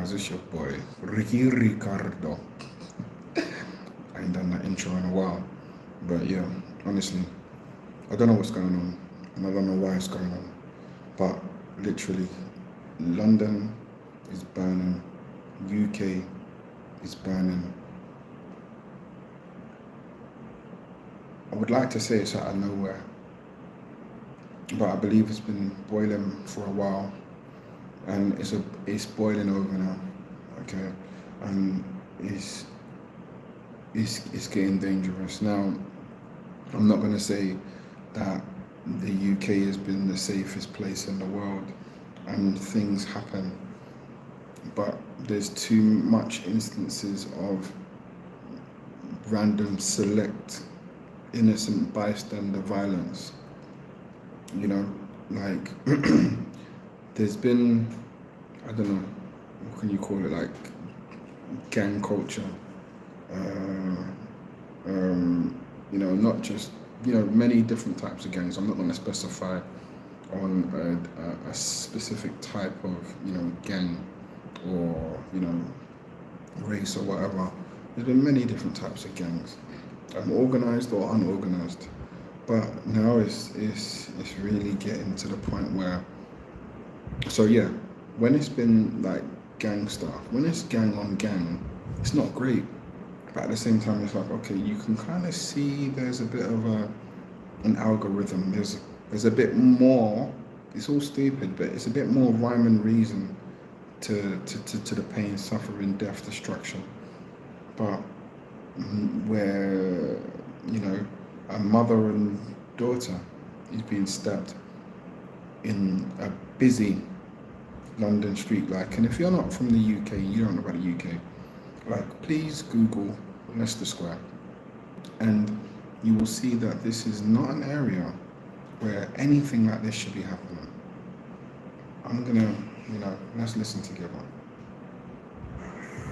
guys, it's your boy, Ricky Ricardo. I ain't done that intro in a while. But yeah, honestly, I don't know what's going on. And I don't know why it's going on. But literally, London is burning. UK is burning. I would like to say it's out of nowhere. But I believe it's been boiling for a while. And it's boiling over now. Okay. And it's getting dangerous. Now, I'm not going to say that the UK has been the safest place in the world and things happen, but there's too much instances of random select innocent bystander violence. You know, like there's been, I don't know, what can you call it, like gang culture. You know, not just, you know, many different types of gangs. I'm not going to specify on a specific type of, you know, gang or, you know, race or whatever. There's been many different types of gangs, organized or unorganized. But now it's really getting to the point where, so yeah, when it's been like gang stuff, when it's gang on gang, it's not great. But at the same time, it's like, okay, you can kind of see there's a bit of an algorithm. There's a bit more. It's all stupid, but it's a bit more rhyme and reason to the pain, suffering, death, destruction. But where, you know, a mother and daughter is being stabbed in a busy London street, like, and if you're not from the UK, you don't know about the UK. Like, please Google Leicester Square, and you will see that this is not an area where anything like this should be happening. I'm gonna, you know, let's listen together.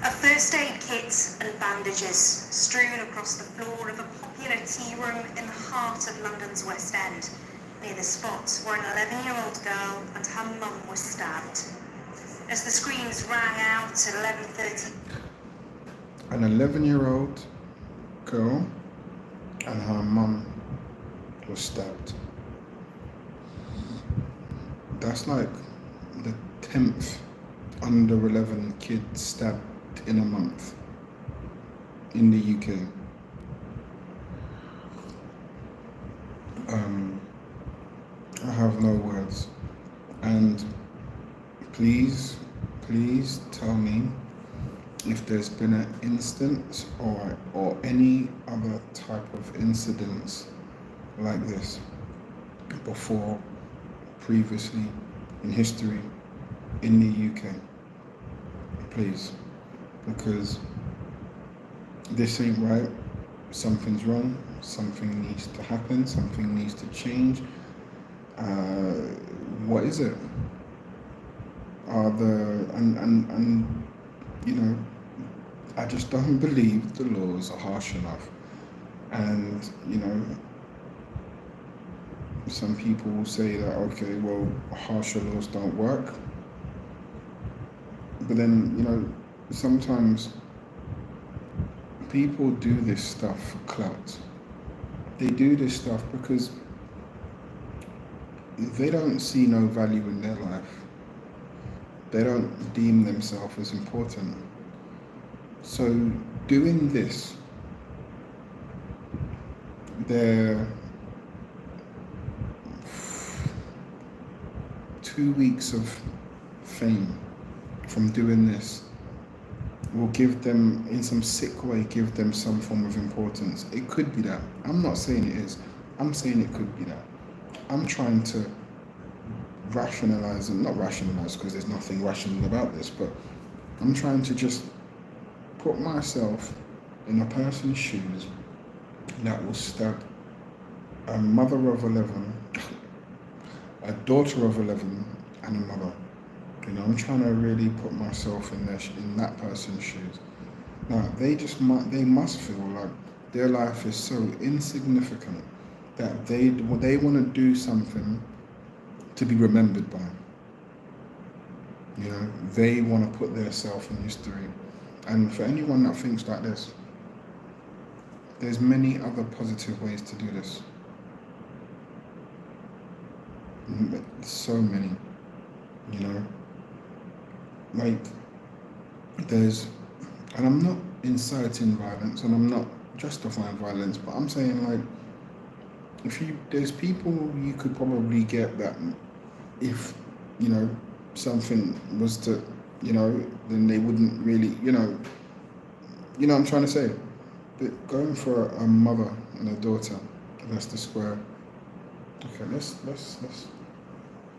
A first aid kit and bandages strewn across the floor of a popular tea room in the heart of London's West End, near the spot where an 11-year-old girl and her mum were stabbed. As the screams rang out at 11:30. An 11-year-old girl and her mum was stabbed. That's like the 10th under 11 kid stabbed in a month in the UK. I have no words. And please tell me if there's been an instance or any other type of incidents like this before, previously, in history, in the UK. Please, because this ain't right. Something's wrong. Something needs to happen. Something needs to change. What is it? And you know, I just don't believe the laws are harsh enough. And, you know, some people will say that, okay, well, harsher laws don't work. But then, you know, sometimes people do this stuff for clout. They do this stuff because they don't see no value in their life. They don't deem themselves as important. So doing this, their 2 weeks of fame from doing this will give them, in some sick way, give them some form of importance. It could be that. I'm not saying it is. I'm saying it could be that. I'm trying to rationalize, and not rationalize because there's nothing rational about this, but I'm trying to just put myself in a person's shoes that will stab a mother of 11, a daughter of 11, and a mother. You know, I'm trying to really put myself in that person's shoes. Now, they must feel like their life is so insignificant that they want to do something to be remembered by. You know, they want to put their self in history. And for anyone that thinks like this, there's many other positive ways to do this. So many, you know. Like, there's, and I'm not inciting violence and I'm not justifying violence, but I'm saying, like, there's people you could probably get that if, you know, something was to, you know, then they wouldn't really, you know what I'm trying to say. But going for a mother and a daughter, Leicester Square. Okay, let's.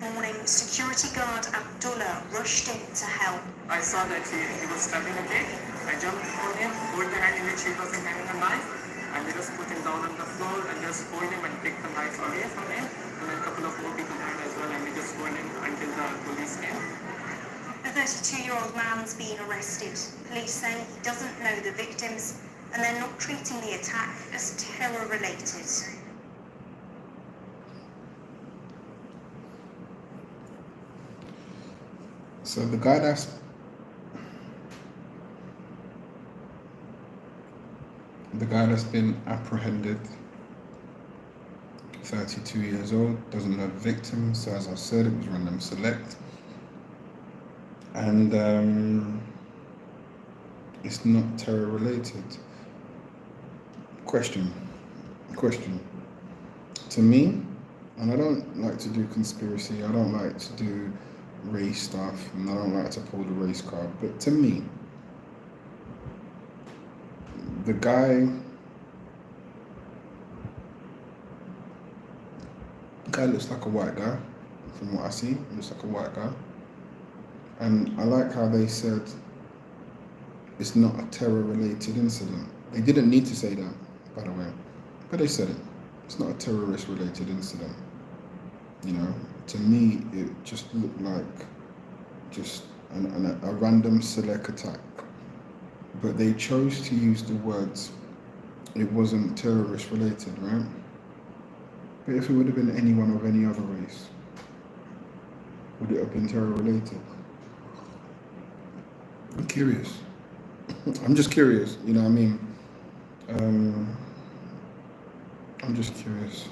Morning, security guard Abdullah rushed in to help. I saw that he was stabbing a kid. I jumped on him, hold the hand in which he was having a knife, and we just put him down on the floor and just hold him and take the knife away from him. And then a couple of more people died as well, and we just hold him until the police came. A 32-year-old man's been arrested. Police say he doesn't know the victims and they're not treating the attack as terror-related. So the guy that's been apprehended, 32 years old, doesn't know the victim. So as I said, it was random select, and it's not terror related. Question. To me, and I don't like to do conspiracy. I don't like to do race stuff, and I don't like to pull the race card, but to me, the guy looks like a white guy. From what I see, he looks like a white guy, and I like how they said it's not a terror-related incident. They didn't need to say that, by the way, but they said it. It's not a terrorist-related incident. You know, to me, it just looked like just a random select attack. But they chose to use the words, it wasn't terrorist-related, right? But if it would have been anyone of any other race, would it have been terror-related? I'm curious. I'm just curious, you know what I mean? I'm just curious.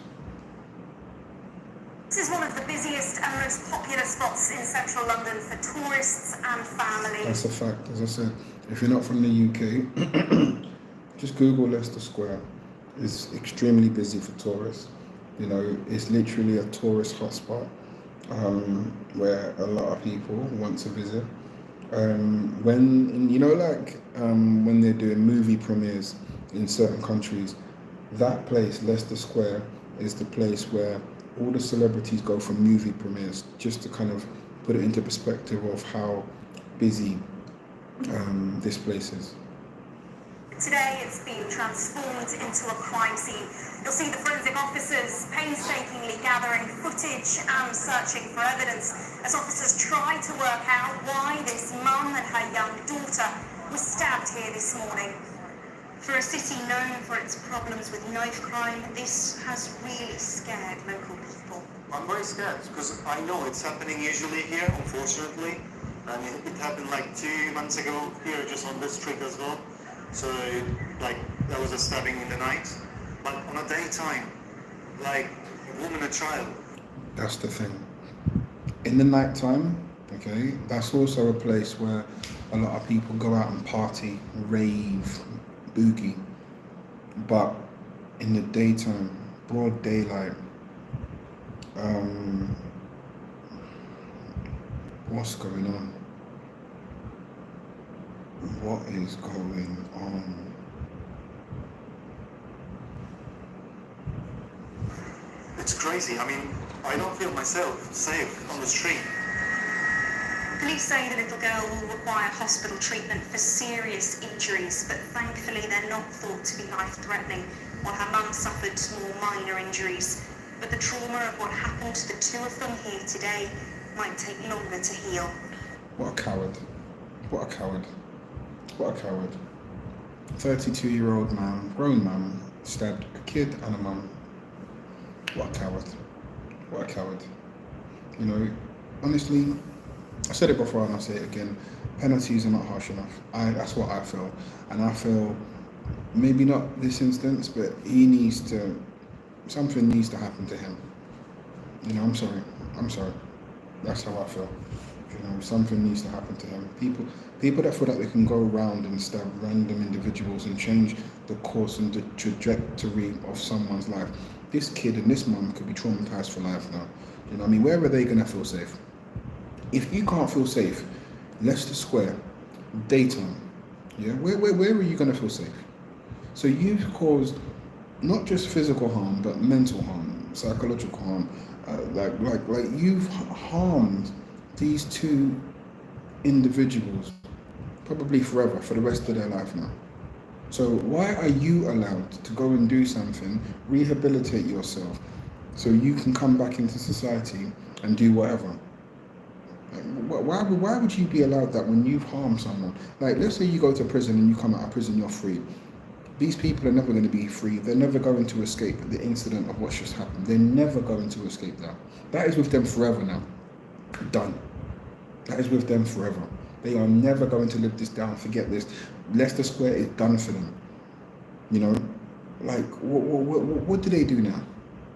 This is one of the busiest and most popular spots in central London for tourists and families. That's a fact, as I said. If you're not from the UK, just Google Leicester Square. It's extremely busy for tourists. You know, it's literally a tourist hotspot where a lot of people want to visit. When they're doing movie premieres in certain countries, that place, Leicester Square, is the place where all the celebrities go for movie premieres, just to kind of put it into perspective of how busy this place is. Today it's been transformed into a crime scene. You'll see the forensic officers painstakingly gathering footage and searching for evidence as officers try to work out why this mum and her young daughter was stabbed here this morning. For a city known for its problems with knife crime, this has really scared local people. I'm very scared because I know it's happening usually here, unfortunately. And it happened like 2 months ago here, just on this street as well. So, like, there was a stabbing in the night. But on a daytime, like, a woman, a child. That's the thing. In the night time, okay, that's also a place where a lot of people go out and party, rave, boogie. But in the daytime, broad daylight, what's going on? What is going on? It's crazy. I mean, I don't feel myself safe on the street. Police say the little girl will require hospital treatment for serious injuries, but thankfully they're not thought to be life-threatening, while her mum suffered more minor injuries. But the trauma of what happened to the two of them here today might take longer to heal. What a coward. What a coward. What a coward. 32-year-old man, grown man, stabbed a kid and a mum. What a coward. What a coward. You know, honestly, I said it before and I'll say it again. Penalties are not harsh enough. That's what I feel, and I feel maybe not this instance, but something needs to happen to him. You know, I'm sorry. I'm sorry. That's how I feel. You know, something needs to happen to him. People that feel that they can go around and stab random individuals and change the course and the trajectory of someone's life. This kid and this mum could be traumatized for life now. You know what I mean? Where are they gonna feel safe? If you can't feel safe, Leicester Square, daytime, yeah, where are you gonna feel safe? So you've caused not just physical harm, but mental harm, psychological harm. Like you've harmed these two individuals probably forever, for the rest of their life now. So why are you allowed to go and do something, rehabilitate yourself, so you can come back into society and do whatever? Why would you be allowed that when you've harmed someone? Like, let's say you go to prison and you come out of prison, you're free. These people are never going to be free. They're never going to escape the incident of what's just happened. They're never going to escape that. That is with them forever now. Done. That is with them forever. They are never going to live this down. Forget this. Leicester Square is done for them. You know, like, what do they do now?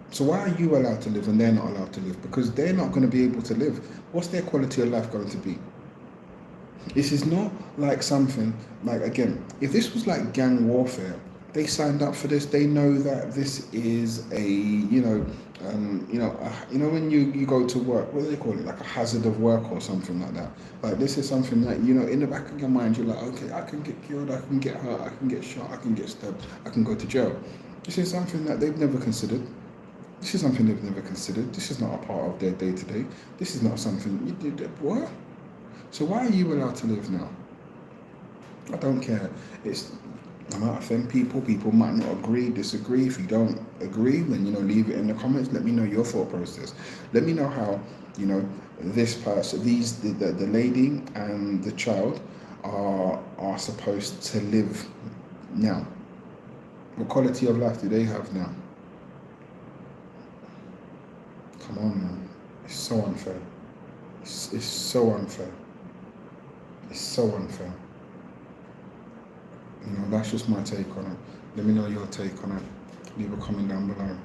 So why are you allowed to live and they're not allowed to live? Because they're not going to be able to live. What's their quality of life going to be? This is not like something, like, again, if this was like gang warfare, they signed up for this. They know that this is a, when you go to work, what do they call it? Like a hazard of work or something like that. Like, this is something that, in the back of your mind, you're like, okay, I can get killed, I can get hurt, I can get shot, I can get stabbed, I can go to jail. This is something that they've never considered. This is something they've never considered. This is not a part of their day-to-day. This is not something you did. What? So why are you allowed to live now? I don't care. I might offend people. People might not agree, disagree. If you don't agree, then, leave it in the comments. Let me know your thought process. Let me know how, this person, the lady and the child are supposed to live now. What quality of life do they have now? Come on, man. It's so unfair. It's so unfair. It's so unfair. That's just my take on it. Let me know your take on it. Leave a comment down below.